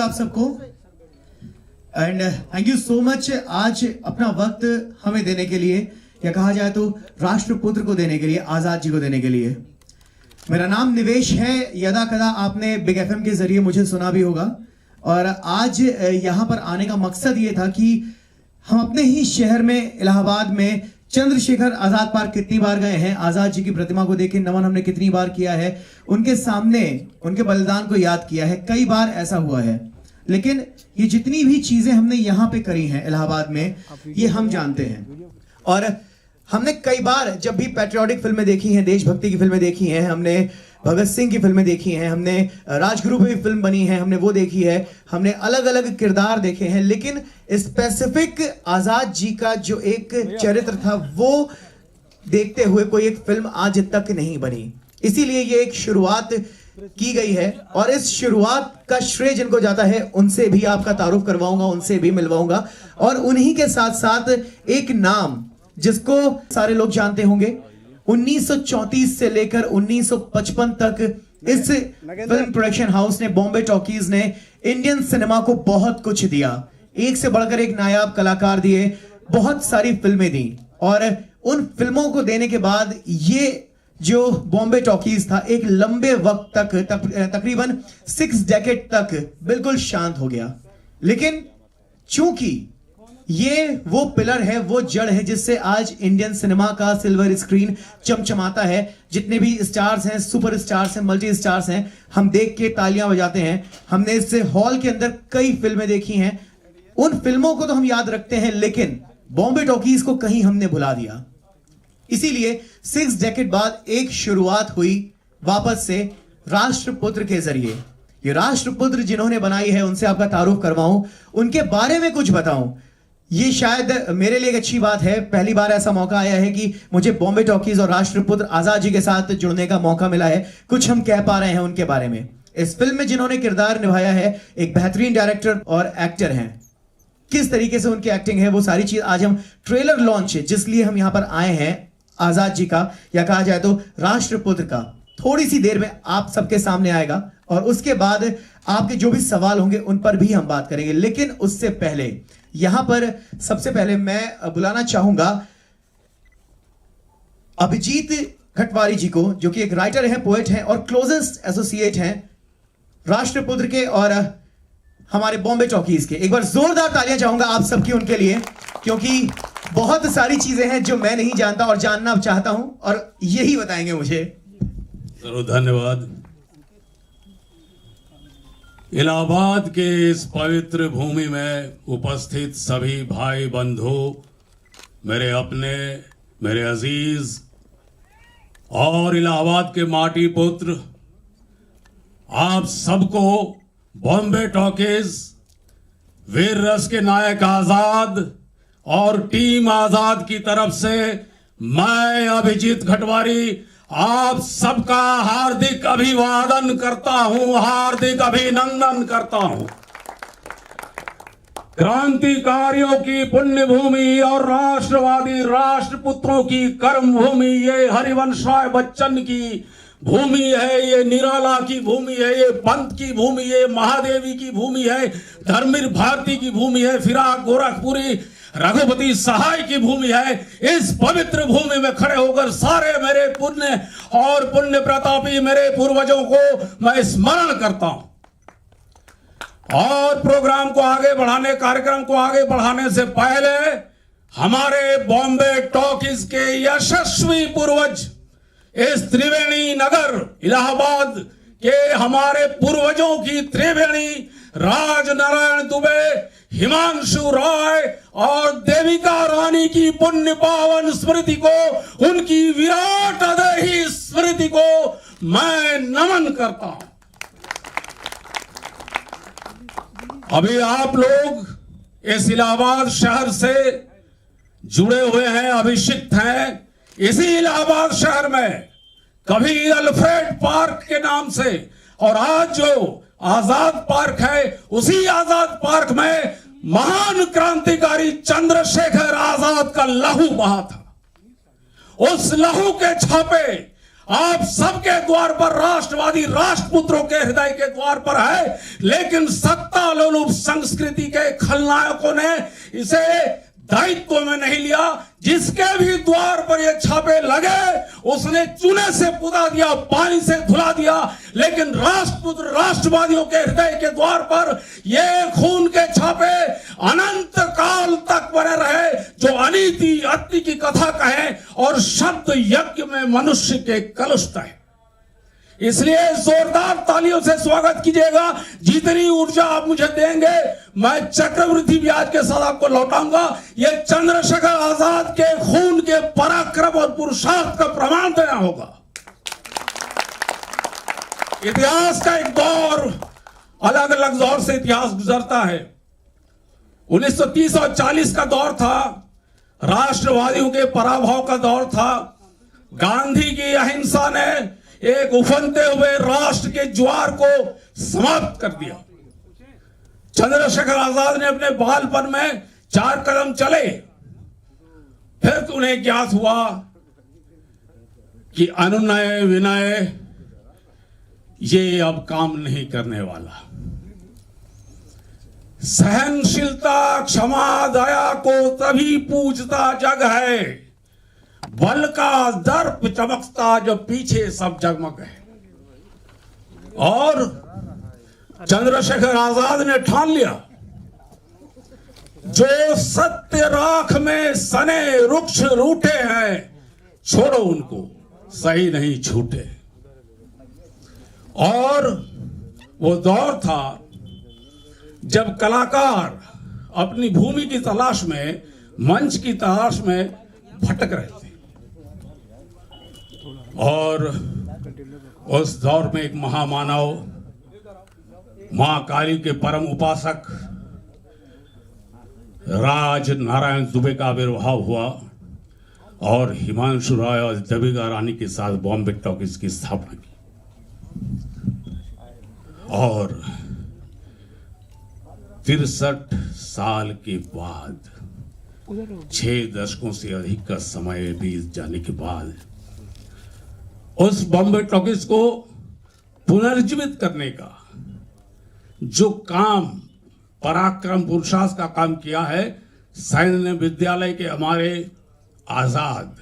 आप सबको and thank you so much आज अपना वक्त हमें देने के लिए, या कहा जाए तो राष्ट्रपुत्र को देने के लिए, आजाद जी को देने के लिए। मेरा नाम निवेश है। यदा कदा आपने बिग एफएम के जरिए मुझे सुना भी होगा, और आज यहां पर आने का मकसद ये था कि हम अपने ही शहर में इलाहाबाद में चंद्रशेखर आजाद पार्क कितनी बार गए हैं, आजाद जी की प्रतिमा को देख के नमन हमने कितनी बार किया है, उनके सामने उनके बलिदान को याद किया है, कई बार ऐसा हुआ है। लेकिन ये जितनी भी चीजें हमने यहाँ पे करी हैं इलाहाबाद में, ये हम जानते हैं। और हमने कई बार जब भी पैट्रियोटिक फिल्में देखी हैं, देशभक्ति की फिल्में देखी हैं, हमने भगत सिंह की फिल्में देखी हैं, हमने राजगुरु पे भी फिल्म बनी है, हमने वो देखी है, हमने अलग अलग किरदार देखे हैं, लेकिन स्पेसिफिक आजाद जी का जो एक चरित्र था वो देखते हुए कोई एक फिल्म आज तक नहीं बनी। इसीलिए ये एक शुरुआत की गई है, और इस शुरुआत का श्रेय जिनको जाता है उनसे भी आपका तारुफ करवाऊंगा, उनसे भी मिलवाऊंगा, और उन्हीं के साथ साथ एक नाम जिसको सारे लोग जानते होंगे। 1934 से लेकर 1955 तक इस फिल्म प्रोडक्शन हाउस ने, बॉम्बे टॉकीज ने इंडियन सिनेमा को बहुत कुछ दिया, एक से बढ़कर एक नायाब कलाकार दिए, बहुत सारी फिल्में दी, और उन फिल्मों को देने के बाद ये जो बॉम्बे टॉकीज था एक लंबे वक्त तक तकरीबन 6 डेकेड तक बिल्कुल शांत हो गया। लेकिन चूंकि ये वो पिलर है, वो जड़ है जिससे आज इंडियन सिनेमा का सिल्वर स्क्रीन चमचमाता है। जितने भी स्टार्स हैं, सुपर स्टार्स हैं, मल्टी स्टार्स हैं, हम देख के तालियां बजाते हैं। हमने इस हॉल के अंदर कई फिल्में देखी हैं, उन फिल्मों को तो हम याद रखते हैं, लेकिन बॉम्बे टॉकीज को कहीं हमने भुला दिया। इसीलिए 6 डेकेड बाद एक शुरुआत हुई वापस से राष्ट्रपुत्र के जरिए। ये राष्ट्रपुत्र जिन्होंने बनाई है उनसे आपका तारुफ करवाऊं, उनके बारे में कुछ बताऊं, ये शायद मेरे लिए एक अच्छी बात है। पहली बार ऐसा मौका आया है कि मुझे बॉम्बे टॉकीज और राष्ट्रपुत्र आजाद जी के साथ जुड़ने का मौका मिला है, कुछ हम कह पा रहे हैं उनके बारे में। इस फिल्म में जिन्होंने किरदार निभाया है, एक बेहतरीन डायरेक्टर और एक्टर हैं, किस तरीके से उनकी एक्टिंग है, वो सारी चीज आज हम ट्रेलर लॉन्च जिसलिए हम यहां पर आए हैं आजाद जी का, या कहा जाए तो राष्ट्रपुत्र का, थोड़ी सी देर में आप सबके सामने आएगा, और उसके बाद आपके जो भी सवाल होंगे उन पर भी हम बात करेंगे। लेकिन उससे पहले यहां पर सबसे पहले मैं बुलाना चाहूंगा अभिजीत खटवारी जी को, जो कि एक राइटर हैं, पोएट हैं और क्लोजेस्ट एसोसिएट हैं राष्ट्रपुत्र के और हमारे बॉम्बे टॉकीज के। एक बार जोरदार तालियां चाहूंगा आप सबकी उनके लिए, क्योंकि बहुत सारी चीजें हैं जो मैं नहीं जानता और जानना चाहता हूं, और यही बताएंगे मुझे। जरूर, धन्यवाद। इलाहाबाद के इस पवित्र भूमि में उपस्थित सभी भाई बंधु, मेरे अपने, मेरे अजीज और इलाहाबाद के माटी पुत्र, आप सबको बॉम्बे टॉकीज, वीर रस के नायक आजाद और टीम आजाद की तरफ से मैं अभिजीत खटवारी आप सबका हार्दिक अभिवादन करता हूं, हार्दिक अभिनंदन करता हूं। क्रांतिकारियों की पुण्य भूमि और राष्ट्रवादी राष्ट्रपुत्रों की कर्म भूमि, ये हरिवंश राय बच्चन की भूमि है, ये निराला की भूमि है, ये पंत की भूमि है, महादेवी की भूमि है, धर्मवीर भारती की भूमि है, फिराक गोरखपुरी रघुपति सहाय की भूमि है। इस पवित्र भूमि में खड़े होकर सारे मेरे पुण्य और पुण्य प्रतापी मेरे पूर्वजों को मैं स्मरण करता हूं। और प्रोग्राम को आगे बढ़ाने, कार्यक्रम को आगे बढ़ाने से पहले हमारे बॉम्बे टॉकीज के यशस्वी पूर्वज, इस त्रिवेणी नगर इलाहाबाद के हमारे पूर्वजों की त्रिवेणी, राज नारायण दुबे, हिमांशु राय और देविका रानी की पुण्य पावन स्मृति को, उनकी विराट अदेही स्मृति को मैं नमन करता हूं। अभी आप लोग इस इलाहाबाद शहर से जुड़े हुए हैं, अभिषिक्त हैं। इसी इलाहाबाद शहर में कभी अल्फ्रेड पार्क के नाम से, और आज जो आजाद पार्क है, उसी आजाद पार्क में महान क्रांतिकारी चंद्रशेखर आजाद का लहू बहा था। उस लहू के छापे आप सबके द्वार पर राष्ट्रवादी राष्ट्रपुत्रों के हृदय के द्वार पर है, लेकिन सत्ता लोलुप संस्कृति के खलनायकों ने इसे दायित्व में नहीं लिया। जिसके भी द्वार पर ये छापे लगे उसने चूने से पुता दिया, पानी से धुला दिया, लेकिन राष्ट्रपुत्र राष्ट्रवादियों के हृदय के द्वार पर ये खून के छापे अनंत काल तक बने रहे, जो अनीति अति की कथा कहें और शब्द यज्ञ में मनुष्य के कलुष है। इसलिए जोरदार तालियों से स्वागत कीजिएगा। जितनी ऊर्जा आप मुझे देंगे मैं चक्रवृद्धि ब्याज के साथ आपको लौटाऊंगा। ये चंद्रशेखर आजाद के खून के पराक्रम और पुरुषार्थ का प्रमाण देना होगा। इतिहास का एक दौर, अलग अलग दौर से इतिहास गुजरता है। 1930 और 40 का दौर था, राष्ट्रवादियों के पराभव का दौर था। गांधी की अहिंसा ने एक उफनते हुए राष्ट्र के ज्वार को समाप्त कर दिया। चंद्रशेखर आजाद ने अपने बालपन में 4 कदम चले, फिर उन्हें ज्ञात हुआ कि अनुनय विनय ये अब काम नहीं करने वाला। सहनशीलता क्षमा दया को तभी पूजता जग है, बल का दर्प चमकता जब पीछे सब जगमग है। और चंद्रशेखर आजाद ने ठान लिया, जो सत्य राख में सने रुक्ष रूठे हैं, छोड़ो उनको सही नहीं छूटे। और वो दौर था जब कलाकार अपनी भूमि की तलाश में, मंच की तलाश में भटक रहे थे। और उस दौर में एक महामानव, मां काली के परम उपासक राज नारायण दुबे का आविर्भाव हुआ और हिमांशु राय और देविका रानी के साथ बॉम्बे टॉकीज की स्थापना की। और 63 साल के बाद, 6 दशकों से अधिक का समय बीत जाने के बाद, उस बॉम्बे टॉकीज को पुनर्जीवित करने का जो काम, पराक्रम पुरुषार्थ का काम किया है, सैन्य विद्यालय के हमारे आजाद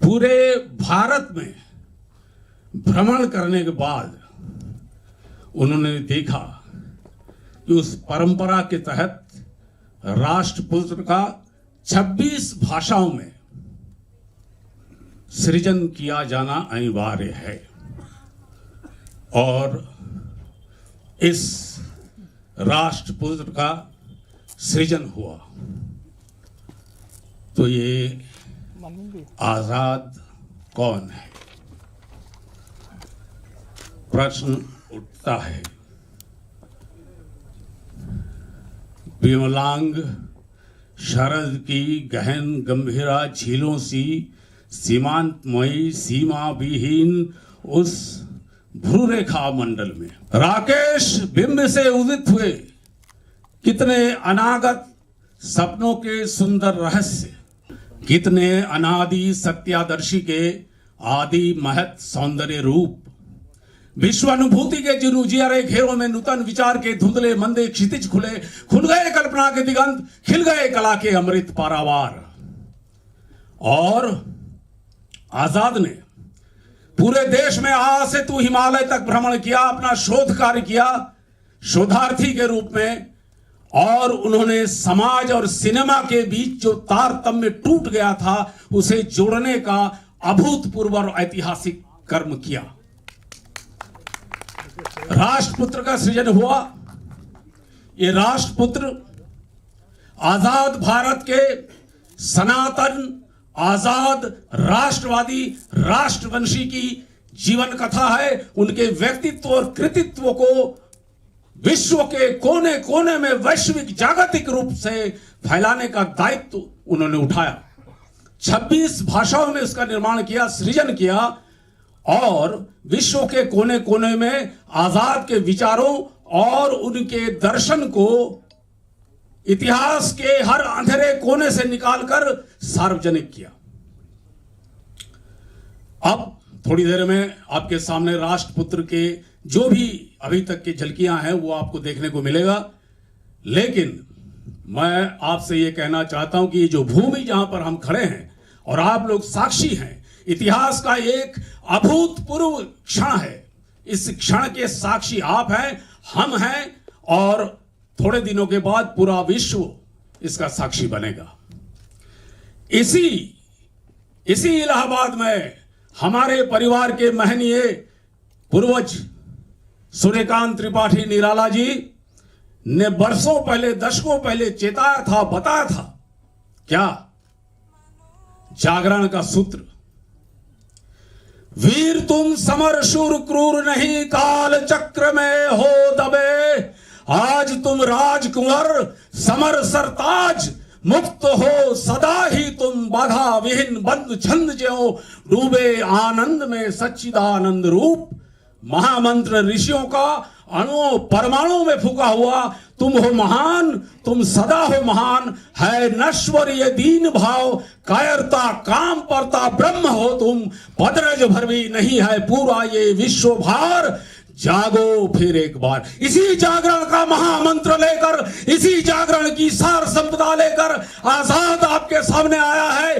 पूरे भारत में भ्रमण करने के बाद उन्होंने देखा कि उस परंपरा के तहत राष्ट्रपुत्र का 26 भाषाओं में सृजन किया जाना अनिवार्य है। और इस राष्ट्रपुत्र का सृजन हुआ तो ये आजाद कौन है, प्रश्न उठता है। विमलांग शरद की गहन गंभीरा झीलों सी सीमांतमयी सीमा विहीन उस भ्रूरेखा मंडल में राकेश बिंब से उदित हुए कितने अनागत सपनों के सुंदर रहस्य, कितने अनादि सत्यादर्शी के आदि महत सौंदर्य रूप, विश्व अनुभूति के जिन उजियारे घेरों में नूतन विचार के धुंधले मंदे क्षितिज खुले, खुल गए कल्पना के दिगंत, खिल गए कला के अमृत पारावार। और आजाद ने पूरे देश में आ से तू हिमालय तक भ्रमण किया, अपना शोध कार्य किया शोधार्थी के रूप में। और उन्होंने समाज और सिनेमा के बीच जो तारतम्य टूट गया था उसे जोड़ने का अभूतपूर्व और ऐतिहासिक कर्म किया। राष्ट्रपुत्र का सृजन हुआ। ये राष्ट्रपुत्र आजाद भारत के सनातन आजाद राष्ट्रवादी राष्ट्रवंशी की जीवन कथा है। उनके व्यक्तित्व और कृतित्व को विश्व के कोने कोने में वैश्विक जागतिक रूप से फैलाने का दायित्व उन्होंने उठाया। 26 भाषाओं में इसका निर्माण किया, सृजन किया और विश्व के कोने कोने में आजाद के विचारों और उनके दर्शन को इतिहास के हर अंधेरे कोने से निकालकर सार्वजनिक किया। अब थोड़ी देर में आपके सामने राष्ट्रपुत्र के जो भी अभी तक की झलकियां हैं वो आपको देखने को मिलेगा। लेकिन मैं आपसे ये कहना चाहता हूं कि ये जो भूमि जहां पर हम खड़े हैं और आप लोग साक्षी हैं, इतिहास का एक अभूतपूर्व क्षण है। इस क्षण के साक्षी आप हैं, हम हैं, और थोड़े दिनों के बाद पूरा विश्व इसका साक्षी बनेगा। इसी इलाहाबाद में हमारे परिवार के महनीय पूर्वज सूर्यकांत त्रिपाठी निराला जी ने वर्षों पहले, दशकों पहले चेताया था, बताया था क्या? जागरण का सूत्र, वीर तुम समर शूर क्रूर नहीं, काल चक्र में हो दबे, आज तुम राजकुंवर समर सरताज, मुक्त हो सदा ही तुम बाधा विहीन, बंद छंद ज्यों डूबे आनंद में सच्चिदानंद रूप। महामंत्र ऋषियों का अणुओं परमाणु में फूका हुआ, तुम हो महान, तुम सदा हो महान, है नश्वर ये दीन भाव, कायरता काम परता ब्रह्म हो तुम, पदरज भर भी नहीं है पूरा ये विश्व भार, जागो फिर एक बार। इसी जागरण का महामंत्र लेकर, इसी जागरण की सार संपदा लेकर आजाद आपके सामने आया है।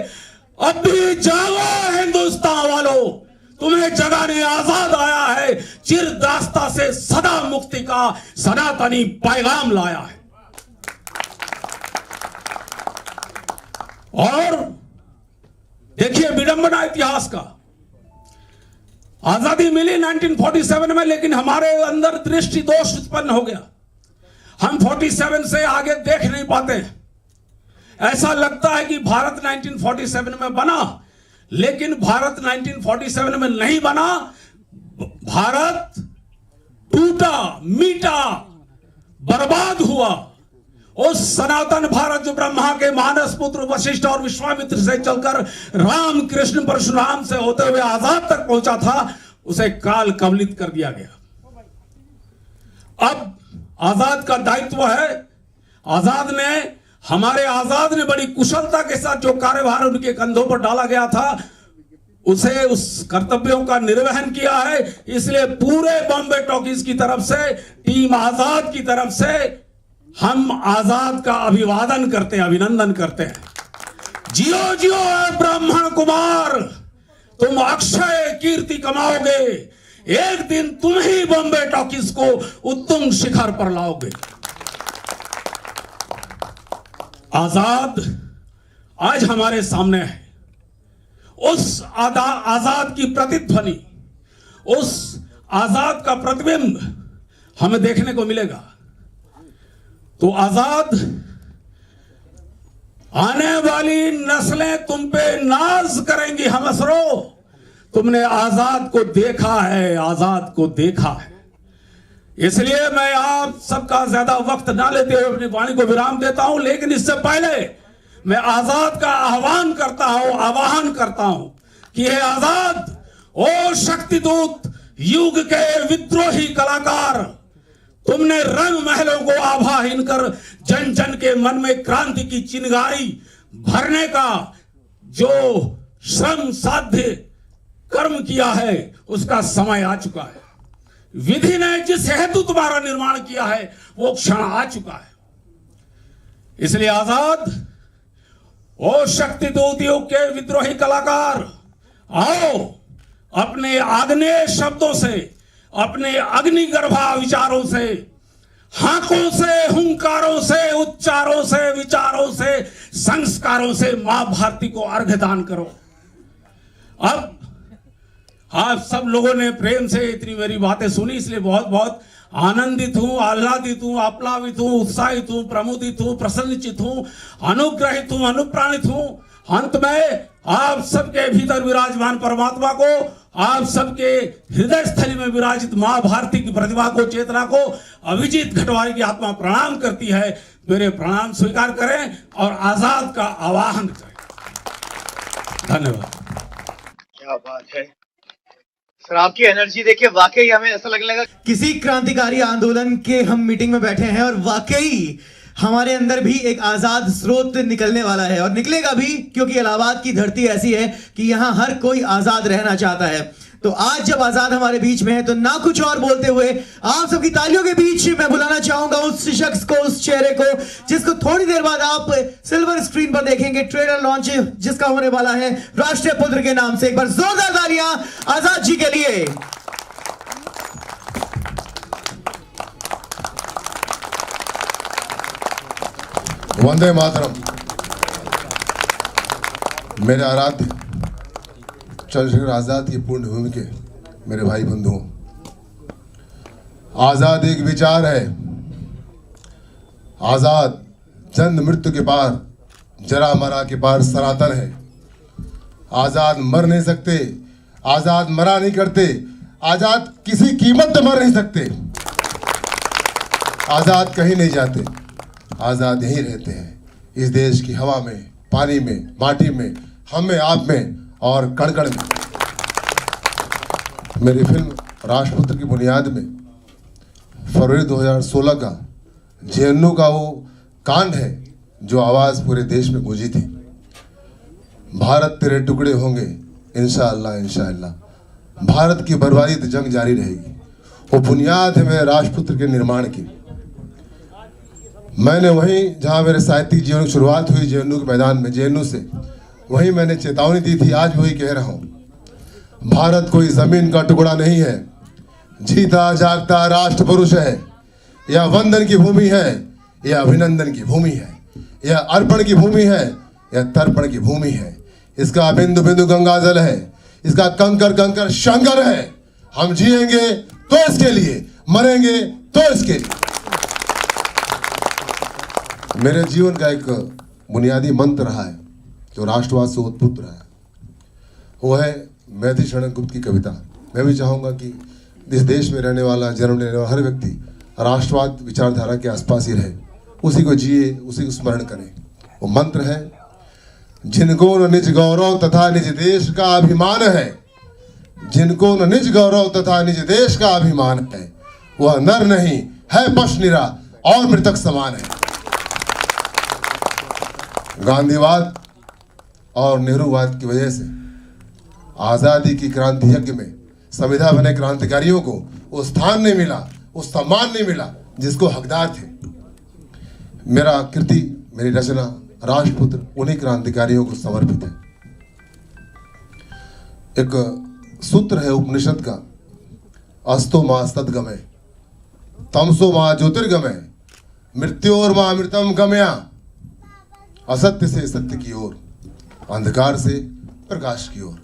अब भी जागो हिंदुस्तान वालों, तुम्हें जगाने आजाद आया है, चिर दास्ता से सदा मुक्ति का सनातनी पैगाम लाया है। और देखिए विडंबना इतिहास का, आजादी मिली 1947 में, लेकिन हमारे अंदर दृष्टि दोष उत्पन्न हो गया। हम 47 से आगे देख नहीं पाते। ऐसा लगता है कि भारत 1947 में बना, लेकिन भारत 1947 में नहीं बना। भारत टूटा, मीटा, बर्बाद हुआ। उस सनातन भारत जो ब्रह्मा के मानस पुत्र वशिष्ठ और विश्वामित्र से चलकर राम कृष्ण परशुराम से होते हुए आजाद तक पहुंचा था, उसे काल कवलित कर दिया गया। अब आजाद का दायित्व है, आजाद ने बड़ी कुशलता के साथ जो कार्यभार उनके कंधों पर डाला गया था, उसे उस कर्तव्यों का निर्वहन किया है। इसलिए पूरे बॉम्बे टॉकीज की तरफ से, टीम आजाद की तरफ से हम आजाद का अभिवादन करते हैं, अभिनंदन करते हैं। जियो जियो ब्राह्मण कुमार, तुम अक्षय कीर्ति कमाओगे, एक दिन तुम ही बॉम्बे टॉकीज को उत्तुंग शिखर पर लाओगे। आजाद आज हमारे सामने है। उस आजाद की प्रतिध्वनि, उस आजाद का प्रतिबिंब हमें देखने को मिलेगा। तो आजाद, आने वाली नस्लें तुम पे नाज करेंगी हमसरो, तुमने आजाद को देखा है, आजाद को देखा है। इसलिए मैं आप सबका ज्यादा वक्त ना लेते हुए अपनी वाणी को विराम देता हूं। लेकिन इससे पहले मैं आजाद का आह्वान करता हूं कि हे आजाद, ओ शक्तिदूत, युग के विद्रोही कलाकार, तुमने रंग महलों को आभाहीन कर जन जन के मन में क्रांति की चिंगारी भरने का जो श्रम साध्य कर्म किया है, उसका समय आ चुका है। विधि ने जिस हेतु तुम्हारा निर्माण किया है, वो क्षण आ चुका है। इसलिए आजाद, ओ शक्तिदूत युग के विद्रोही कलाकार, आओ अपने आग्नेय शब्दों से, अपने अग्निगर्भा विचारों से, हाकों से, हुंकारों से, उच्चारों से, विचारों से, संस्कारों से मां भारती को अर्घ्य दान करो। अब आप सब लोगों ने प्रेम से इतनी मेरी बातें सुनी, इसलिए बहुत बहुत आनंदित हूं, आह्लादित हूं, आप्लावित हूं, उत्साहित हूं, प्रमुदित हूं, प्रसन्नचित हूं, अनुग्रहित हूं, अनुप्राणित हूं। अंत में आप सबके भीतर विराजमान परमात्मा को, आप सबके हृदय स्थली में विराजित मां भारती की प्रतिभा को, चेतना को अभिजीत घटवारी की आत्मा प्रणाम करती है। मेरे प्रणाम स्वीकार करें और आजाद का आवाहन करें। धन्यवाद। क्या बात है सर, आपकी एनर्जी देखिए, वाकई हमें ऐसा लगने लगा किसी क्रांतिकारी आंदोलन के हम मीटिंग में बैठे हैं और वाकई हमारे अंदर भी एक आजाद स्रोत निकलने वाला है और निकलेगा भी, क्योंकि इलाहाबाद की धरती ऐसी है कि यहां हर कोई आजाद रहना चाहता है। तो आज जब आजाद हमारे बीच में है तो ना कुछ और बोलते हुए आप सबकी तालियों के बीच मैं बुलाना चाहूंगा उस शख्स को, उस चेहरे को जिसको थोड़ी देर बाद आप सिल्वर स्क्रीन पर देखेंगे, ट्रेलर लॉन्च जिसका होने वाला है राष्ट्रीय पुत्र के नाम से। एक बार जोरदार तालियां आजाद जी के लिए। वंदे मातरम। मेरे आराध्य चंद्रशेखर आजाद की पूर्ण भूमि के मेरे भाई बंधुओं, आजाद एक विचार है। आजाद जन्म मृत्यु के पार, जरा मरा के पार सनातन है। आजाद मर नहीं सकते, आजाद मरा नहीं करते, आजाद किसी कीमत पे मर नहीं सकते। आजाद कहीं नहीं जाते, आजाद यहीं रहते हैं, इस देश की हवा में, पानी में, माटी में, हम में, आप में और कण कण में। मेरी फिल्म राष्ट्रपुत्र की बुनियाद में फरवरी 2016 का जेएनयू का वो कांड है जो आवाज पूरे देश में गूंजी थी। भारत तेरे टुकड़े होंगे इंशाअल्लाह इंशाअल्लाह। भारत की बर्बादी तो जंग जारी रहेगी। वो बुनियाद है मेरे राष्ट्रपुत्र के निर्माण की। मैंने वहीं जहां मेरे साहित्यिक जीवन की शुरुआत हुई जेएनयू के मैदान में, जेएनयू से, वहीं मैंने चेतावनी दी थी, आज वही कह रहा हूं। भारत कोई जमीन का टुकड़ा नहीं है, जीता जागता राष्ट्र पुरुष है। यह वंदन की भूमि है, यह अभिनंदन की भूमि है, यह अर्पण की भूमि है, यह तर्पण की भूमि है। इसका बिंदु बिंदु गंगा जल है, इसका कंकर कंकर शंकर है। हम जिएंगे तो इसके लिए, मरेंगे तो इसके लिए। मेरे जीवन का एक बुनियादी मंत्र रहा है जो राष्ट्रवाद से उत्पन्न रहा है, वो है मैथिली शरण गुप्त की कविता। मैं भी चाहूँगा कि इस देश में रहने वाला, जन्म लेने वाला हर व्यक्ति राष्ट्रवाद विचारधारा के आसपास ही रहे, उसी को जिए, उसी को स्मरण करें। वो मंत्र है, जिनको न निज गौरव तथा निज देश का अभिमान है, जिनको न निज गौरव तथा निज देश का अभिमान है, वह नर नहीं है पश निरा और मृतक समान है। गांधीवाद और नेहरूवाद की वजह से आजादी की क्रांति यज्ञ में संविधान बने क्रांतिकारियों को वो स्थान नहीं मिला, वो सम्मान नहीं मिला जिसको हकदार थे। मेरा कृति, मेरी रचना राष्ट्रपुत्र उन्हीं क्रांतिकारियों को समर्पित है। एक सूत्र है उपनिषद का, अस्तो मां सद्गमय, तमसो मां ज्योतिर्गमय, मृत्योर मां अमृतम गमया। असत्य से सत्य की ओर, अंधकार से प्रकाश की ओर,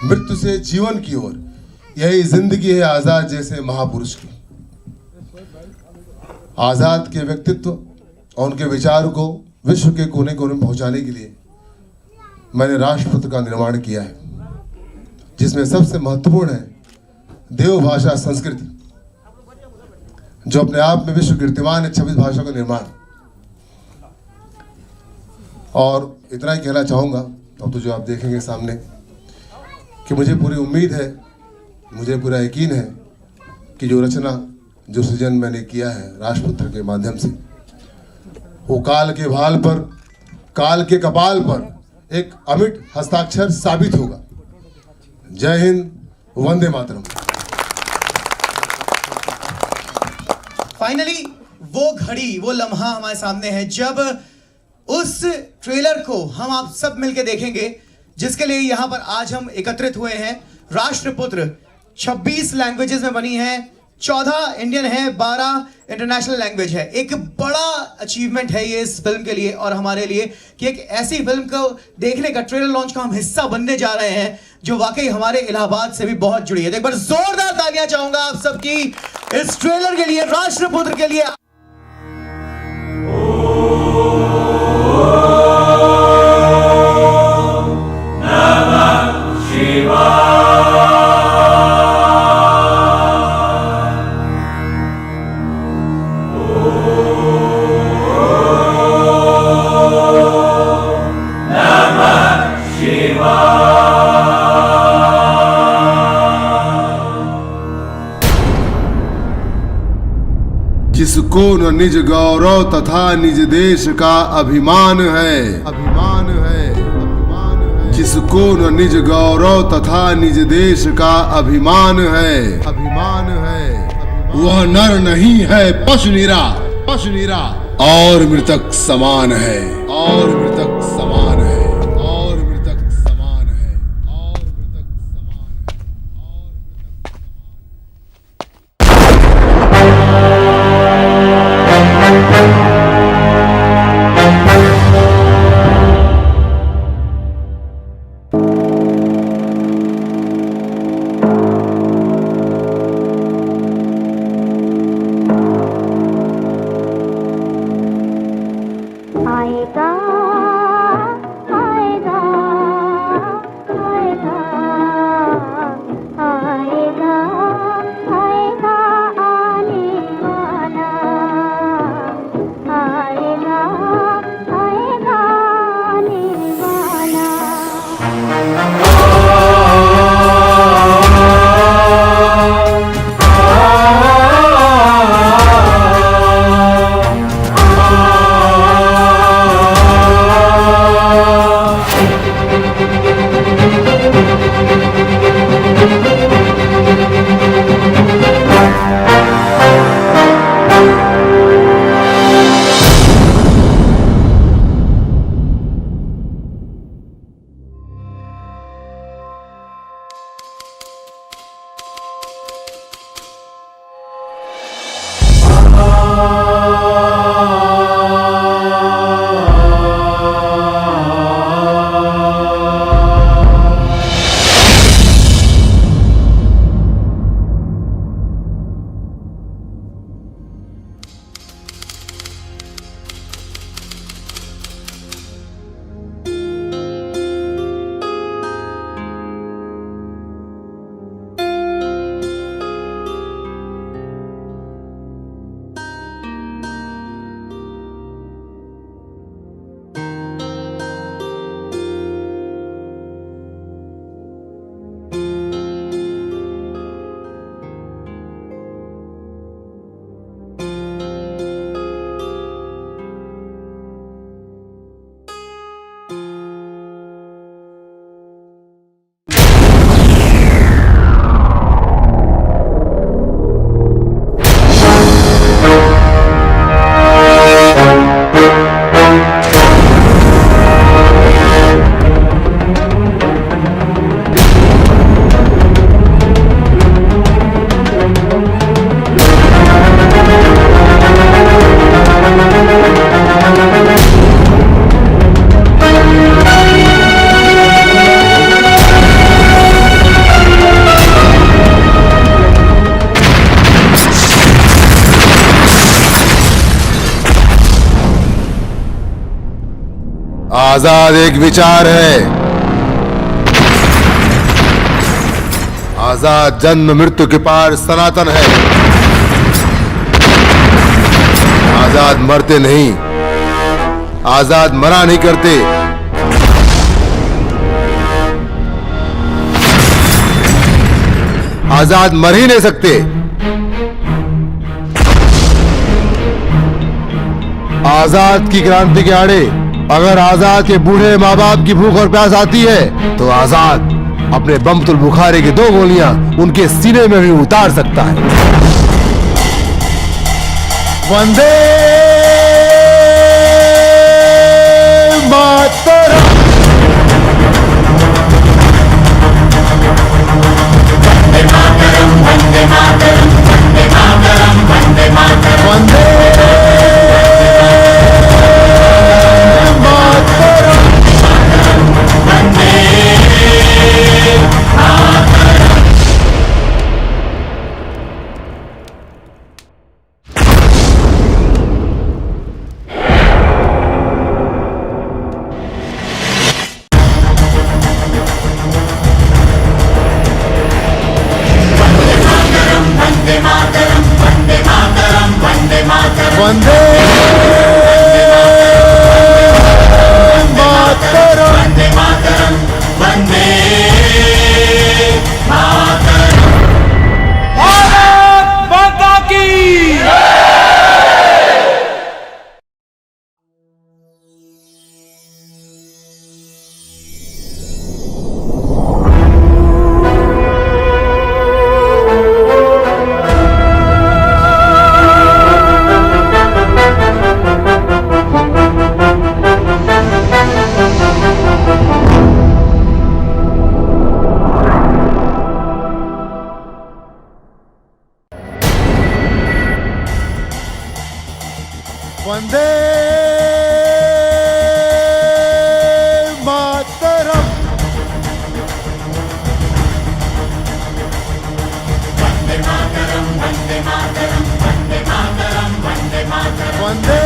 मृत्यु से जीवन की ओर, यही जिंदगी है आजाद जैसे महापुरुष की। आजाद के व्यक्तित्व और उनके विचार को विश्व के कोने कोने में पहुंचाने के लिए मैंने राष्ट्रपुत्र का निर्माण किया है, जिसमें सबसे महत्वपूर्ण है देवभाषा संस्कृति, जो अपने आप में विश्व कीर्तिमान है, 26 भाषा का निर्माण। और इतना ही कहना चाहूँगा, अब तो जो आप देखेंगे सामने, कि मुझे पूरी उम्मीद है, मुझे पूरा यकीन है कि जो रचना, जो सृजन मैंने किया है राष्ट्रपुत्र के माध्यम से, वो काल के भाल पर, काल के कपाल पर एक अमिट हस्ताक्षर साबित होगा। जय हिंद, वंदे मातरम। फाइनली वो घड़ी, वो लम्हा हमारे सामने है जब उस ट्रेलर को हम आप सब मिलके देखेंगे, जिसके लिए यहां पर आज हम एकत्रित हुए हैं। राष्ट्रपुत्र 26 लैंग्वेजेस में बनी है, 14 इंडियन है, 12 इंटरनेशनल लैंग्वेज है। एक बड़ा अचीवमेंट है ये इस फिल्म के लिए और हमारे लिए कि एक ऐसी फिल्म को देखने का, ट्रेलर लॉन्च का हम हिस्सा बनने जा रहे हैं जो वाकई हमारे इलाहाबाद से भी बहुत जुड़ी है। तो एक बार जोरदार तालियां चाहूंगा आप सबकी इस ट्रेलर के लिए, राष्ट्रपुत्र के लिए। किसको न निज गौरव तथा निज देश का अभिमान है, अभिमान है, अभिमान है। किसको न निज गौरव तथा निज देश का अभिमान है, अभिमान है। वह नर नहीं है पशु निरा, पशु निरा और मृतक समान है, और मृतक समान है, और मृतक समान है, और मृतक समान आएगा आएगा आएगा आएगा आएगा आने वाला आएगा आएगा आने वाला। आजाद एक विचार है, आजाद जन्म मृत्यु के पार सनातन है। आजाद मरते नहीं, आजाद मरा नहीं करते। आजाद मर ही नहीं सकते। आजाद की क्रांति के आड़े अगर आजाद के बूढ़े माँ बाप की भूख और प्यास आती है तो आजाद अपने बमतुल बुखारे की 2 गोलियां उनके सीने में भी उतार सकता है। वंदे मातरम। वंदे मातरम, वंदे मातरम, वंदे मातरम, वंदे मातरम, वंदे वंदे मातरम। वंदे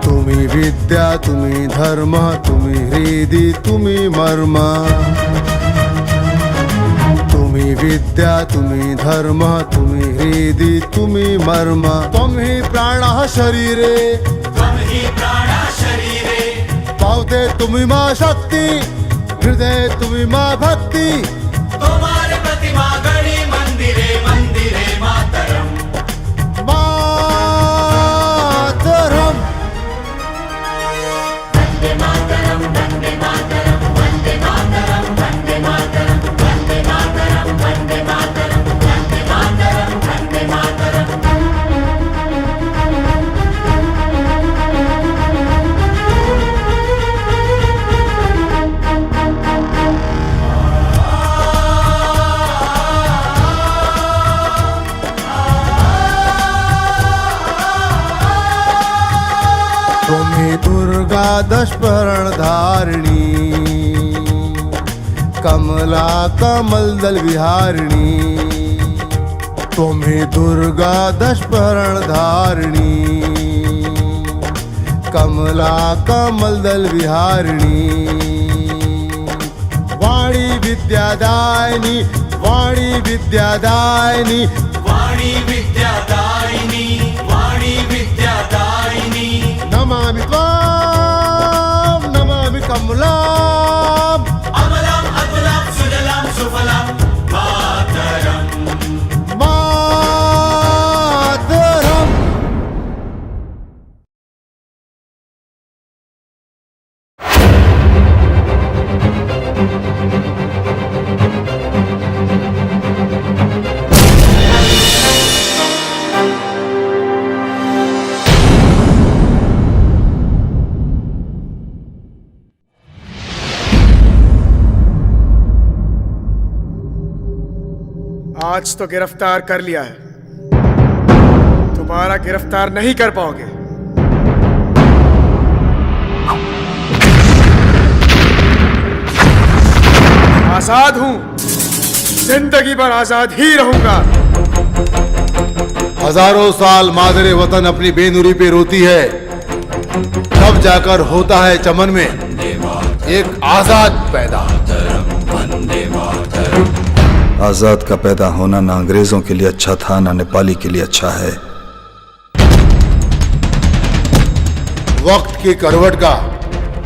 तुम्ही विद्या तुम्ही धर्म तुम्ही हृदि तुम्ही मर्म। तुम्ही विद्या तुम्ही धर्म तुम्ही हृदि तुम्ही मर्म। त्वं हि प्राणः शरीरे पावते तुम्ही मा शक्ति हृदय तुम्ही मा भक्ति। तुम्हारे प्रतिमा गणी मंदिरे मंदिरे मातरम। मातरम। वंदे मातरम वंदे मातरम वंदे मातरम वंदे मातरम वंदे मातरम वंदे मातरम वंदे मातरम वंदे मातरम। तुम्ही दुर्गा दशपर्ण धारिणी कमला कमल दल विहारिणी। तुम्ही दुर्गा दशपर्ण धारिणी कमला कमल दल विहारिणी। वाणी विद्यादायिनी वाणी विद्यादायिनी वाणी विद्यादायिनी वाणी विद्यादायिनी। नमामि त्वां नमामि कमलाम्। अमलां अतुलां सुजलां सुफलां मातरम। मातरम। आज तो गिरफ्तार कर लिया है, दोबारा गिरफ्तार नहीं कर पाओगे। आजाद हूं, जिंदगी भर आजाद ही रहूंगा। हजारों साल मादरे वतन अपनी बेनुरी पे रोती है, तब जाकर होता है चमन में एक आजाद पैदा। आजाद का पैदा होना ना अंग्रेजों के लिए अच्छा था ना नेपाली के लिए अच्छा है। वक्त की करवट का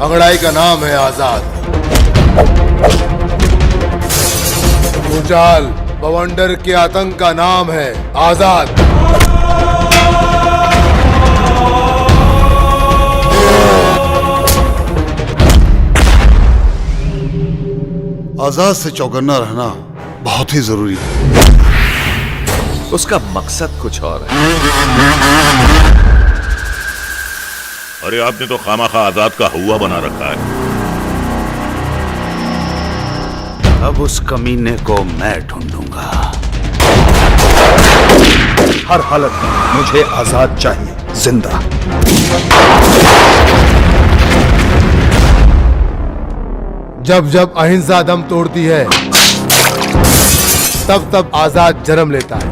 अंगड़ाई का नाम है आजाद। भूचाल बवंडर के आतंक का नाम है आजाद। आजाद से चौकन्ना रहना बहुत ही जरूरी है। उसका मकसद कुछ और है। अरे आपने तो खामाखा आजाद का हुआ बना रखा है। अब उस कमीने को मैं ढूंढूंगा। हर हालत में मुझे आजाद चाहिए, जिंदा। जब जब अहिंसा दम तोड़ती है तब तब आजाद जन्म लेता है।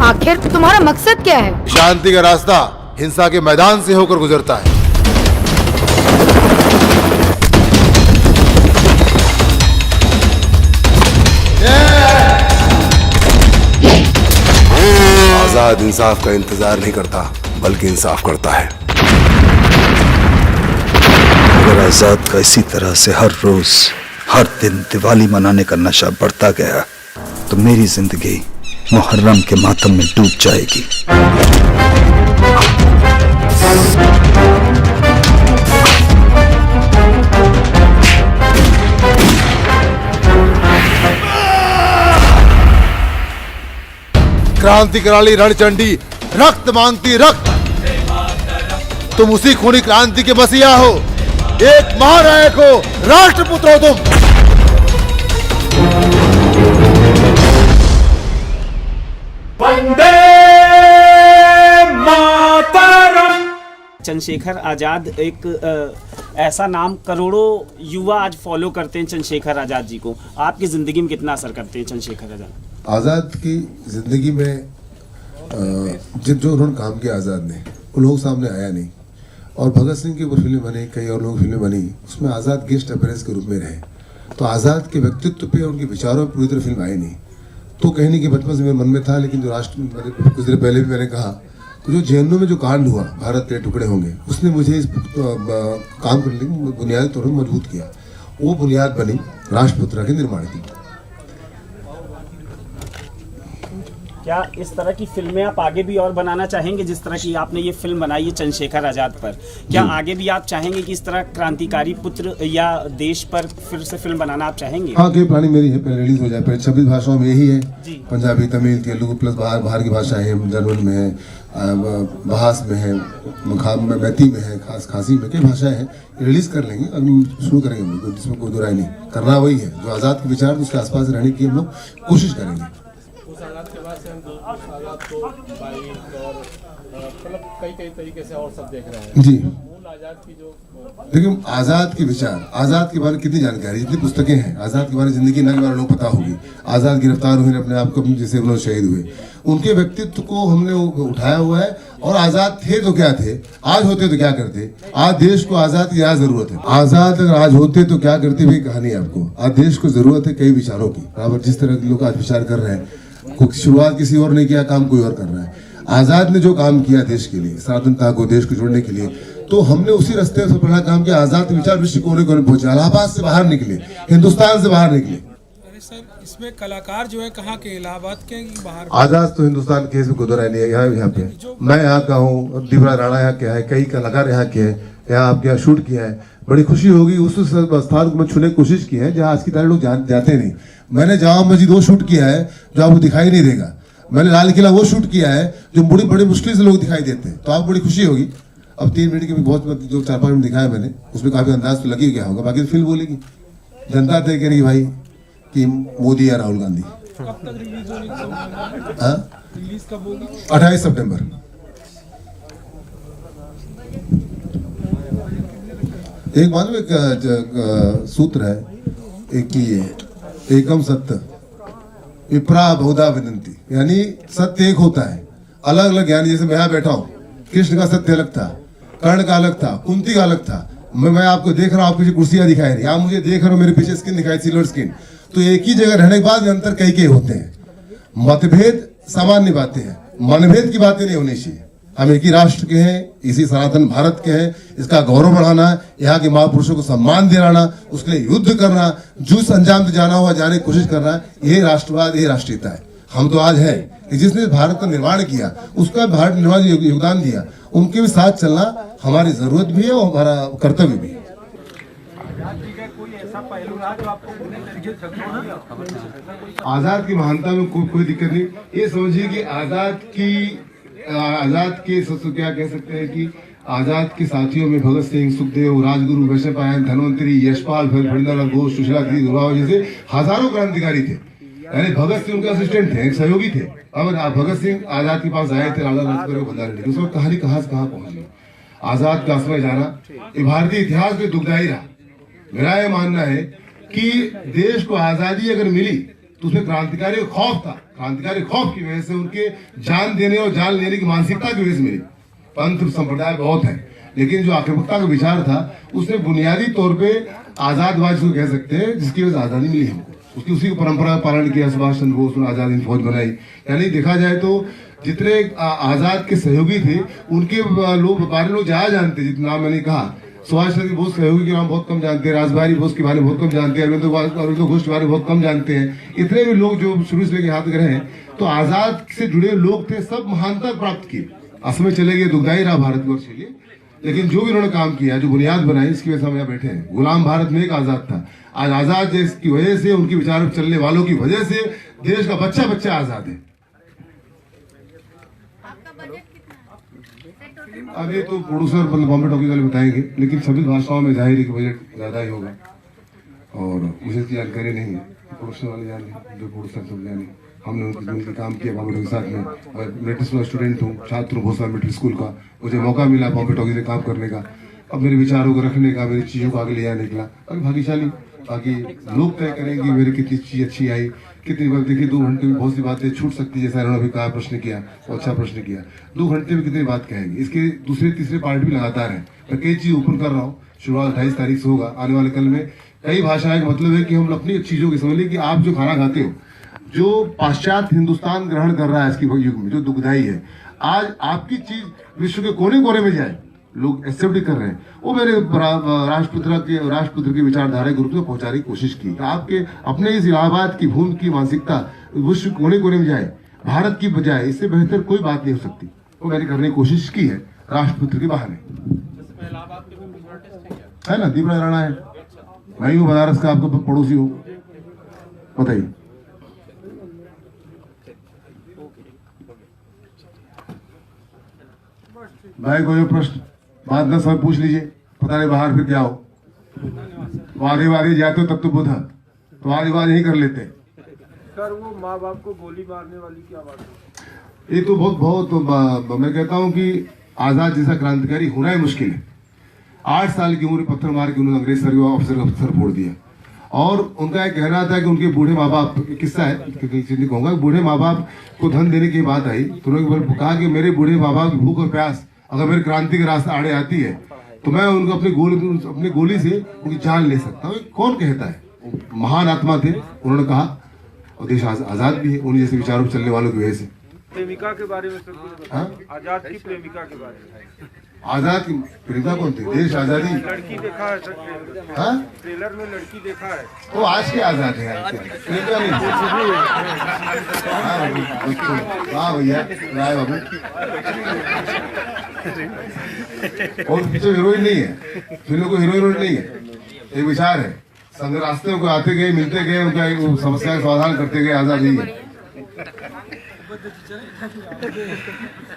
आखिर तुम्हारा मकसद क्या है? शांति का रास्ता हिंसा के मैदान से होकर गुजरता है। आजाद इंसाफ का इंतजार नहीं करता बल्कि इंसाफ करता है। अगर आजाद का इसी तरह से हर रोज हर दिन दिवाली मनाने का नशा बढ़ता गया तो मेरी जिंदगी मुहर्रम के मातम में डूब जाएगी। क्रांति कराली रणचंडी रक्त मांगती रक्त। तुम उसी खूनी क्रांति के मसीहा हो, एक महानायक हो, राष्ट्रपुत्र हो तुम। वंदे मातरम। चंद्रशेखर आज़ाद एक ऐसा नाम, करोड़ों युवा आज फॉलो करते हैं चंद्रशेखर आज़ाद जी को। आपकी ज़िंदगी में कितना असर करते हैं चंद्रशेखर आज़ाद? आज़ाद की ज़िंदगी में जो उन्होंने काम किया आज़ाद ने, वो लोग सामने आया नहीं। और भगत सिंह की ऊपर फिल्में बनी, कई और लोग फिल्में बनी, उसमें आज़ाद गेस्ट अपीयरेंस के रूप में रहे। तो आज़ाद के व्यक्तित्व पे, उनके विचारों पर पूरी तरह फिल्म आई नहीं। तो कहने की बचपन से मेरे मन में था, लेकिन जो राष्ट्र कुछ देर पहले भी मैंने कहा, जो जेएनयू में जो कांड हुआ, भारत के टुकड़े होंगे, उसने मुझे इस काम करने की बुनियादी तौर पर मजबूत किया। वो बुनियाद बनी राष्ट्रपुत्र के निर्माण की। क्या इस तरह की फिल्में आप आगे भी और बनाना चाहेंगे? जिस तरह की आपने ये फिल्म बनाई है चंद्रशेखर आज़ाद पर, क्या आगे भी आप चाहेंगे कि इस तरह क्रांतिकारी पुत्र या देश पर फिर से फिल्म बनाना आप चाहेंगे? हाँ, ये प्लानिंग मेरी है, पहले रिलीज हो जाए। पहले 26 भाषाओं में यही है, पंजाबी, तमिल, तेलुगु प्लस बाहर की भाषाएं हैं, जर्मन में है, बहास में है, मैती में है, खासी में, कई भाषाएं हैं। रिलीज कर लेंगे, अब शुरू करेंगे हम लोग, जिसमें कोई दो राय नहीं। करना वही है जो आज़ाद के विचार, उसके आसपास रहने की हम लोग कोशिश करेंगे। आज़ाद के बाद से हम आज़ाद को बाइक और मतलब कई तरीके से और सब देख रहे हैं जी। मूल आज़ाद की जो, लेकिन आज़ाद के विचार, आज़ाद के बारे में कितनी जानकारी, जितनी पुस्तकें हैं आज़ाद के बारे में, जिंदगी ना के बारे में लोग पता होगी। आज़ाद गिरफ्तार हुए, अपने आप को जैसे उन्होंने शहीद हुए, उनके व्यक्तित्व को हमने उठाया हुआ है। और आज़ाद थे तो क्या थे, आज होते तो क्या करते। आज देश को आज़ाद की ज़्यादा जरूरत है। आज़ाद अगर आज होते तो क्या करते भी कहानी है आपको। आज देश को जरूरत है कई विचारों की, बराबर जिस तरह के लोग आज विचार कर रहे हैं। शुरुआत किसी और ने किया, काम कोई और कर रहा है। आज़ाद ने जो काम किया देश के लिए, सनातनता को, देश को जोड़ने के लिए, तो हमने उसी रास्ते से पहला काम किया। आज़ाद विचार विश्व कोने कोने पहुंचे, इलाहाबाद से बाहर निकले, हिंदुस्तान से बाहर निकले। अरे सर, इसमें कलाकार जो है कहाँ के, इलाहाबाद के बाहर? आज़ाद तो हिंदुस्तान के, इसमें कोई दो राय नहीं है। यहाँ पे मैं यहाँ का हूँ, दिवरा राणा यहाँ के है, कई कलाकार यहाँ के हैं, यहाँ आपके यहाँ शूट किया है। बड़ी खुशी होगी। उस स्थान को मैं छूने की कोशिश की है जहाँ आज की तारीख लोग जाते नहीं। मैंने जामा मस्जिद वो शूट किया है जो आपको दिखाई नहीं देगा। मैंने लाल किला वो शूट किया है जो बड़ी मुश्किल से लोग दिखाई देते हैं। तो आपको बड़ी खुशी होगी। अब 3 मिनट के भी बहुत, जो 4-5 मिनट दिखाया मैंने, उसमें काफी अंदाज तो लगी गया होगा। बाकी तो फिल्म बोलेगी, जनता तय करेगी भाई कि मोदी या राहुल गांधी। कब तक रिलीज होगी? रिलीज कब होगी? 28 सितंबर। एक मालूम, एक सूत्र है, एक की है, एकम सत्य विप्रा बहुधा विनंती, यानी सत्य एक होता है, अलग अलग। यानी जैसे मैं यहाँ बैठा हूँ, कृष्ण का सत्य अलग था, कर्ण का अलग था, कुंती का अलग था। मैं आपको देख रहा हूँ, आप पीछे कुर्सियां दिखाई रही, आप मुझे देख रहे हो, मेरे पीछे स्किन दिखाई, सिल्वर स्किन। तो एक ही जगह रहने के बाद अंतर कई होते हैं। मतभेद सामान्य बातें हैं, मनभेद की बातें नहीं होनी चाहिए। हम एक ही राष्ट्र के हैं, इसी सनातन भारत के हैं, इसका गौरव बढ़ाना, यहाँ के महापुरुषों को सम्मान दिलाना, उसके लिए युद्ध करना, जुस अंजाम से जाना हुआ जाने की कोशिश करना, ये राष्ट्रवाद, ये राष्ट्रीयता है। हम तो आज है कि जिसने भारत का निर्माण किया, उसका भारत निर्माण योगदान दिया, उनके भी साथ चलना हमारी जरूरत भी है और हमारा कर्तव्य भी है। आजाद की महानता में कोई दिक्कत नहीं। ये समझिए कि आजाद के क्या कह सकते हैं कि आजाद के साथियों में भगत सिंह, सुखदेव, राजगुरु, वैशंपायन, धनवंतरी, यशपाल, फरीदालाल घोष, सुशीला देवी, दुर्गावती जैसे हजारों क्रांतिकारी थे। यानी भगत सिंह उनके असिस्टेंट थे, सहयोगी थे। अब भगत सिंह आजाद के पास आए थे, लाला लाजपत को बंधा लेके, उसको कहानी कहाँ से कहाँ पहुंच गई। आजाद का समय जाना ये भारतीय इतिहास में दुखदायी रहा। मेरा यह मानना है कि देश को आजादी अगर मिली तो उसमें क्रांतिकारी खौफ था। क्रांतिकारी खौफ की वजह से उनके जान देने और जान लेने की मानसिकता की वजह से मिली। पंथ संप्रदाय बहुत है, लेकिन जो आक्रामकता का विचार था उसने बुनियादी तौर पे आजादवाद को कह सकते हैं, जिसकी वजह से आजादी मिली हमको। उसकी उसी को परंपरा का पालन किया सुभाष चंद्र बोस ने, आजाद हिंद फौज बनाई। यानी देखा जाए तो जितने आजाद के सहयोगी थे उनके बारे लोग ज्यादा जानते, जितना नाम मैंने कहा। सुभाष चंद्र बोस सहयोगी के नाम बहुत कम जानते हैं, राजबिहारी बोस के बारे में बहुत कम जानते हैं, अरविंद घोष के बारे में बहुत कम जानते हैं। इतने भी लोग जो शुरू से लेकर हाथ रहे हैं, तो आजाद से जुड़े लोग थे, सब महानता प्राप्त किए। असमय चले गए, दुखदायी रहा भारतवर्ष के लिए, लेकिन जो भी उन्होंने काम किया, जो बुनियाद बनाई, इसकी वजह से हम यहाँ बैठे हैं। गुलाम भारत में एक आजाद था, आज आजाद की वजह से, उनके विचार चलने वालों की वजह से देश का बच्चा बच्चा आजाद है। अभी तो प्रोड्यूसर मतलब बॉम्बे टॉकीज वाले बताएंगे, लेकिन सभी भाषाओं में जाहिर है कि बजट ज़्यादा ही होगा और मुझे इसकी जानकारी नहीं है। प्रोड्यूसर वाले जाने, जो प्रोड्यूसर सब जाने, हमने उनके काम किया बॉम्बे टॉकीज के साथ में। और मेडिकल स्टूडेंट हूँ, छात्र हूँ भोसला मिडिल स्कूल का, मुझे मौका मिला बॉम्बे टॉकीज में काम करने का। अब मेरे विचारों को रखने का, मेरी चीज़ों को आगे ले जाने निकला और भाग्यशाली। बाकी लोग तय करेंगे मेरी कितनी चीज़ अच्छी आई, कितनी बार। देखिए 2 घंटे में बहुत सी बातें छूट सकती है, जैसा इन्होंने अभी कहा, प्रश्न किया, अच्छा प्रश्न किया। 2 घंटे में कितनी बात कहेंगे, इसके दूसरे तीसरे पार्ट भी लगातार है। मैं कई चीज़ ओपन कर रहा हूँ, शुरुआत 28 तारीख से होगा। आने वाले कल में कई भाषाएं का मतलब है कि हम अपनी चीज़ों की समझ लें कि आप जो खाना खाते हो, जो पाश्चात्य हिंदुस्तान ग्रहण कर रहा है आज की युग में, जो दुखदाई है, आज आपकी चीज़ विश्व के कोने कोने में जाए, लोग एक्सेप्ट कर रहे हैं। वो मेरे राष्ट्रपुत्र की विचारधारा के रूप में पहुंचाने की कोशिश की। आपके अपने इस इलाहाबाद की भूमि की मानसिकता विश्व कोने कोने में जाए, भारत की बजाय, इससे बेहतर कोई बात नहीं हो सकती। वो मैंने करने की कोशिश की है राष्ट्रपुत्र के बहाने, है ना। दीपराज राणा है, मैं हूँ बनारस का, आपका पड़ोसी हूँ, बताइए। भाई कोई प्रश्न बात न सब पूछ लीजिए, पता नहीं बाहर फिर क्या हो। वादे वादे जाते हो तब तो बुधा, तो वादे वादे नहीं कर लेते। सर वो माँ बाप को गोली मारने वाली क्या बात है? ये तो बहुत मैं कहता हूँ कि आजाद जैसा क्रांतिकारी होना ही मुश्किल है। 8 साल की उम्र पत्थर मार के उन्होंने अंग्रेज अफसर फोड़ दिया। और उनका एक कहना था कि उनके बूढ़े माँ बाप, किस्सा है, कहूंगा, बूढ़े माँ बाप को धन देने की बात आई तो उन्होंने कहा कि मेरे बूढ़े माँ बाप की भूख और प्यास अगर मेरी क्रांति के रास्ते आड़े आती है तो मैं उनको अपनी गोली से उनकी जान ले सकता हूँ। कौन कहता है? महान आत्मा थे, उन्होंने कहा, और देश आजाद भी है उन्हीं जैसे विचारों पर चलने वालों की वजह से। प्रेमिका के बारे में आजाद की प्रेमिका के बारे में। आजाद की प्रेमिका कौन थी? देश आजादी लड़की देखा है सर, ट्रेलर में लड़की देखा है। वो आज के आजाद है, प्रेमिका नहीं। हाँ भैया राय बाबू, और पिक्चर हीरोइन नहीं है, फिल्म को हीरोइन नहीं है, एक विचार है। संग रास्ते को आते गए, मिलते गए, उनका समस्या का समाधान करते गए, आजाद ही है।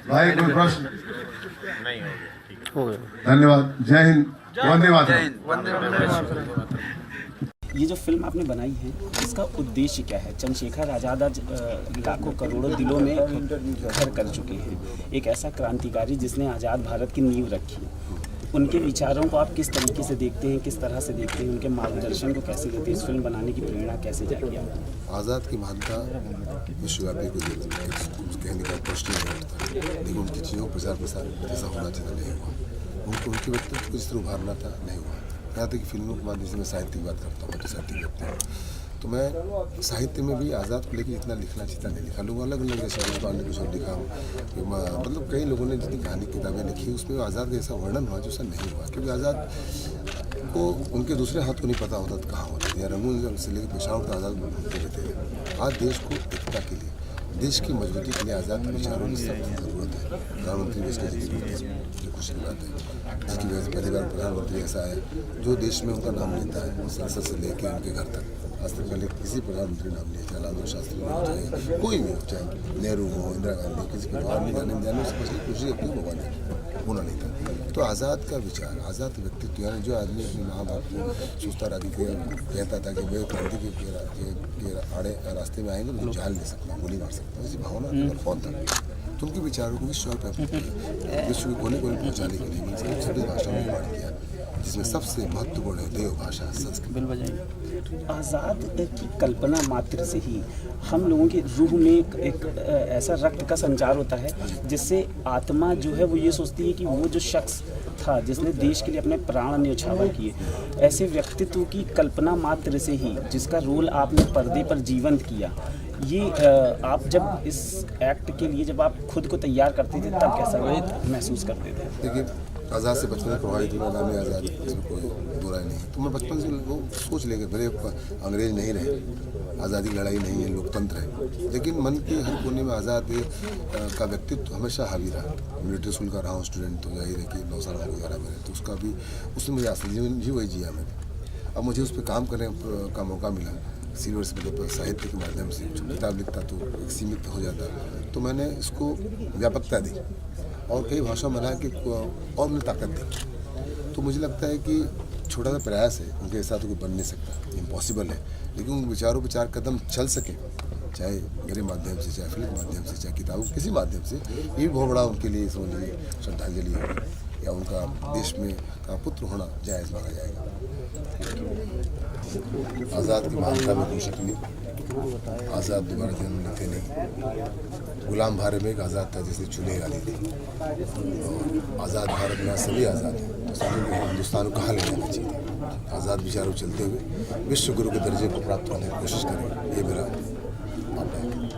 भाई कोई प्रश्न? धन्यवाद, जय हिंद, वंदे मातरम। ये जो फिल्म आपने बनाई है इसका उद्देश्य क्या है? चंद्रशेखर आज़ाद आज लाखों करोड़ों दिलों में घर कर चुके हैं। एक ऐसा क्रांतिकारी जिसने आज़ाद भारत की नींव रखी, उनके विचारों को आप किस तरीके से देखते हैं, किस तरह से देखते हैं, उनके मार्गदर्शन को कैसे लेते हैं? इस फिल्म बनाने की प्रेरणा कैसे जागी आपको? आज़ाद की महानता विश्वव्यापी को कहने का प्रश्न नहीं उठता, लेकिन उनकी चीज़ों प्रचार प्रसार जैसा होना चाहिए नहीं हुआ। उनके व्यक्तित्व को जिस तरह उभारना था नहीं हुआ। यहाँ तक कि फिल्मों के माध्यम से मैं साहित्य की बात करता हूँ, तो साहित्य व्यक्ति हूँ, तो मैं साहित्य में भी आज़ाद को लेकर जितना लिखना जितना नहीं लिखा। लोग अलग अलग जैसे देशपाल ने कुछ लिखा हो, मतलब कई लोगों ने जितनी कहानी किताबें लिखी उसमें आज़ाद का ऐसा वर्णन हुआ जो ऐसा नहीं हुआ, क्योंकि आज़ाद को उनके दूसरे हाथ को नहीं पता होता तो कहाँ होता था, या रंगून से लेकर पेशावर तक आज़ाद ढूंढते रहते थे। आज देश को एकता के लिए, देश की मजबूती के लिए आज़ाद के विचारों की सख्त जरूरत है। प्रधानमंत्री भी इसका जिक्र करते हैं, जो खुशी की बात है, जिसकी वजह से पहली बार प्रधानमंत्री ऐसा है जो देश में उनका नाम लेता है, संसद से लेकर उनके घर तक। आज तक पहले किसी प्रधानमंत्री नाम लिया, चाहे लालू शास्त्री हो, चाहे कोई भी हो, चाहे नेहरू हो, इंदिरा गांधी, किसी को बाहर नहीं जाने उससे बचने की कोशिश अपनी होगा नहीं, होना नहीं था। तो आज़ाद का विचार, आज़ाद व्यक्तित्व, यानी जो आदमी अपने माँ बाप को सोचता रहा कि कहता था कि वे क्रांति के आड़े रास्ते में आएंगे तो जान ले सकता हूँ, गोली मार सकता हूँ, ऐसी भावना कौन था? तो उनके विचारों को विश्व के कोने कोने पहुँचाने के लिए सभी भाषाओं में निर्माण किया, जिसमें सबसे महत्वपूर्ण है देव भाषा संस्कृत। आज़ाद की कल्पना मात्र से ही हम लोगों की रूह में एक ऐसा रक्त का संचार होता है जिससे आत्मा जो है वो ये सोचती है कि वो जो शख्स था जिसने देश के लिए अपने प्राण न्यौछावर किए, ऐसे व्यक्तित्व की कल्पना मात्र से ही जिसका रोल आपने पर्दे पर जीवंत किया, ये आप जब इस एक्ट के लिए जब आप खुद को तैयार करते थे तब कैसा महसूस करते थे? देखिए, आज़ाद से बचपन में प्रभावित हुआ, नाम आज़ाद, इसमें कोई दो राय नहीं। तो मैं बचपन से वो सोच लेंगे, भले अंग्रेज नहीं रहे, आज़ादी की लड़ाई नहीं है, लोकतंत्र है, लेकिन मन के हर कोने में आज़ाद का व्यक्तित्व हमेशा हावी रहा। मिलिट्री स्कूल का रहा हूँ स्टूडेंट, तो जाहिर है कि 9 साल वगैरह मेरे, तो उसका भी उसने मुझे आस्था जी वही जिया मैंने। अब मुझे उस पर काम करने का मौका मिला, सिल्वर से मतलब साहित्य के माध्यम से। जो किताब लिखता तो सीमित हो जाता, तो मैंने इसको व्यापकता दी। और कई भाषाओं में बनाया कि और उन्हें ताकत दी। तो मुझे लगता है कि छोटा सा प्रयास है, उनके साथ कोई बन नहीं सकता, इम्पॉसिबल है, लेकिन उन विचारों पर 4 कदम चल सके, चाहे मेरे माध्यम से, चाहे फिल्म के माध्यम से, चाहे किताबों किसी माध्यम से, ये भी बहुत बड़ा उनके लिए समझ लीजिए श्रद्धांजलि होगी, या उनका देश में का पुत्र होना जायज़ माना जाएगा। आज़ाद की महानता में कोई शक नहीं, आज़ाद दोबारा जन्म लेते नहीं। गुलाम भारत में एक आज़ाद था जिसे चुने वाली थी, और आज़ाद भारत में सभी आज़ाद हैं, तो समझो कि हिंदुस्तान को कहाँ ले जाना चाहिए। आज़ाद विचारों चलते हुए विश्व गुरु के दर्जे को प्राप्त करने की कोशिश करें, ये मेरा मानना है।